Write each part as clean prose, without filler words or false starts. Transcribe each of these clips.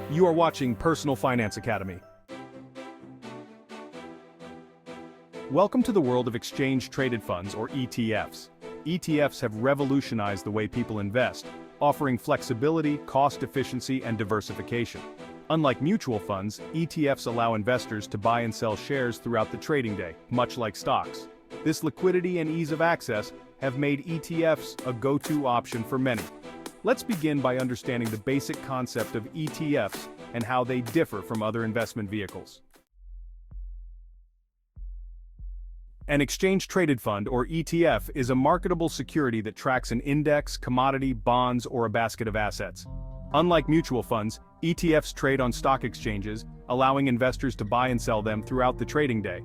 You are watching Personal Finance Academy. Welcome to the world of exchange-traded funds, or ETFs. ETFs have revolutionized the way people invest, offering flexibility, cost efficiency, and diversification. Unlike mutual funds, ETFs allow investors to buy and sell shares throughout the trading day, much like stocks. This liquidity and ease of access have made ETFs a go-to option for many. Let's begin by understanding the basic concept of ETFs and how they differ from other investment vehicles. An exchange-traded fund, or ETF, is a marketable security that tracks an index, commodity, bonds, or a basket of assets. Unlike mutual funds, ETFs trade on stock exchanges, allowing investors to buy and sell them throughout the trading day.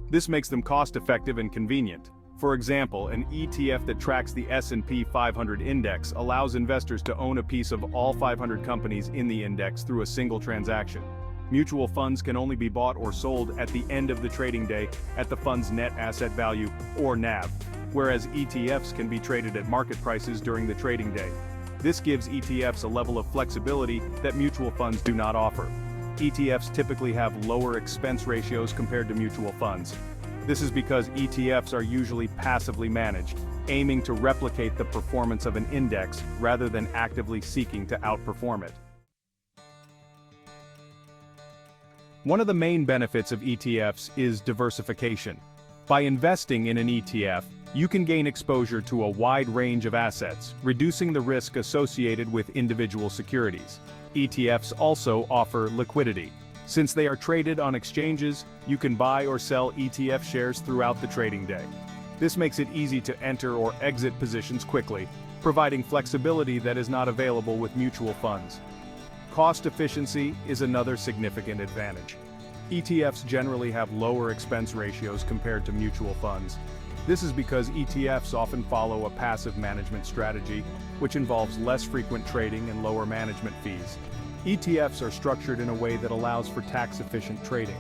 This makes them cost-effective and convenient. For example, an ETF that tracks the S&P 500 index allows investors to own a piece of all 500 companies in the index through a single transaction. Mutual funds can only be bought or sold at the end of the trading day at the fund's net asset value, or NAV, whereas ETFs can be traded at market prices during the trading day. This gives ETFs a level of flexibility that mutual funds do not offer. ETFs typically have lower expense ratios compared to mutual funds. This is because ETFs are usually passively managed, aiming to replicate the performance of an index rather than actively seeking to outperform it. One of the main benefits of ETFs is diversification. By investing in an ETF, you can gain exposure to a wide range of assets, reducing the risk associated with individual securities. ETFs also offer liquidity. Since they are traded on exchanges, you can buy or sell ETF shares throughout the trading day. This makes it easy to enter or exit positions quickly, providing flexibility that is not available with mutual funds. Cost efficiency is another significant advantage. ETFs generally have lower expense ratios compared to mutual funds. This is because ETFs often follow a passive management strategy, which involves less frequent trading and lower management fees. ETFs are structured in a way that allows for tax-efficient trading.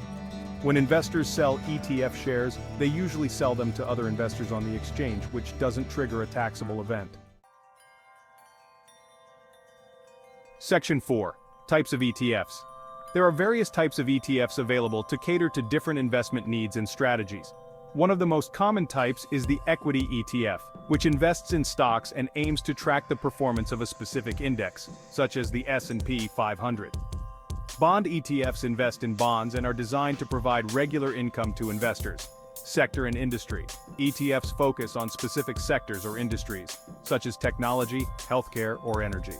When investors sell ETF shares, they usually sell them to other investors on the exchange, which doesn't trigger a taxable event. Section 4. Types of ETFs. There are various types of ETFs available to cater to different investment needs and strategies. One of the most common types is the equity ETF, which invests in stocks and aims to track the performance of a specific index, such as the S&P 500. Bond ETFs invest in bonds and are designed to provide regular income to investors. Sector and industry. ETFs focus on specific sectors or industries, such as technology, healthcare, or energy.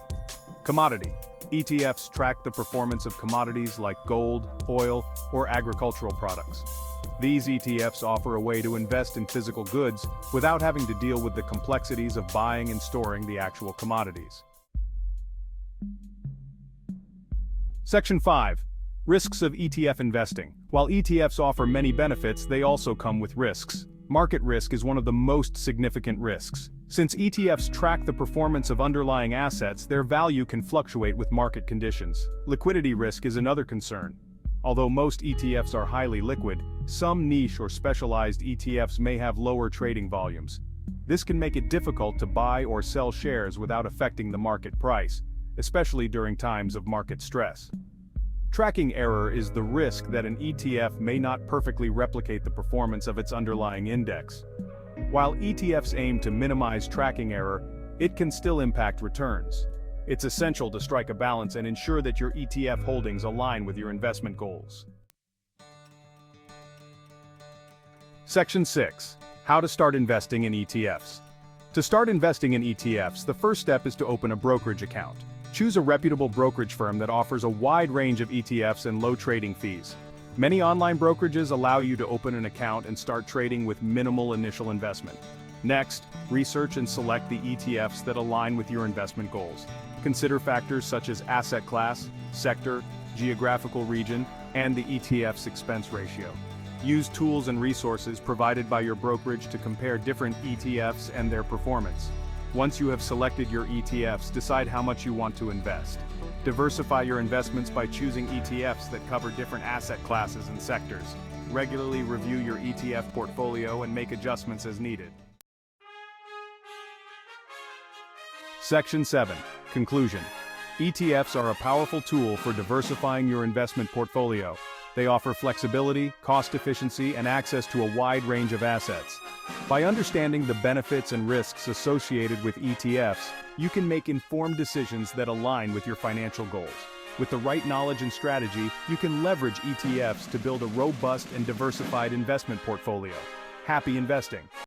Commodity. ETFs track the performance of commodities like gold, oil, or agricultural products. These ETFs offer a way to invest in physical goods without having to deal with the complexities of buying and storing the actual commodities. Section 5. Risks of ETF investing. While ETFs offer many benefits, they also come with risks. Market risk is one of the most significant risks. Since ETFs track the performance of underlying assets, their value can fluctuate with market conditions. Liquidity risk is another concern. Although most ETFs are highly liquid, some niche or specialized ETFs may have lower trading volumes. This can make it difficult to buy or sell shares without affecting the market price, especially during times of market stress. Tracking error is the risk that an ETF may not perfectly replicate the performance of its underlying index. While ETFs aim to minimize tracking error, it can still impact returns. It's essential to strike a balance and ensure that your ETF holdings align with your investment goals. Section 6. How to start investing in ETFs. To start investing in ETFs, the first step is to open a brokerage account. Choose a reputable brokerage firm that offers a wide range of ETFs and low trading fees. Many online brokerages allow you to open an account and start trading with minimal initial investment. Next, research and select the ETFs that align with your investment goals. Consider factors such as asset class, sector, geographical region, and the ETF's expense ratio. Use tools and resources provided by your brokerage to compare different ETFs and their performance. Once you have selected your ETFs, decide how much you want to invest. Diversify your investments by choosing ETFs that cover different asset classes and sectors. Regularly review your ETF portfolio and make adjustments as needed. Section 7. Conclusion. ETFs are a powerful tool for diversifying your investment portfolio. They offer flexibility, cost efficiency, and access to a wide range of assets. By understanding the benefits and risks associated with ETFs, you can make informed decisions that align with your financial goals. With the right knowledge and strategy, you can leverage ETFs to build a robust and diversified investment portfolio. Happy investing!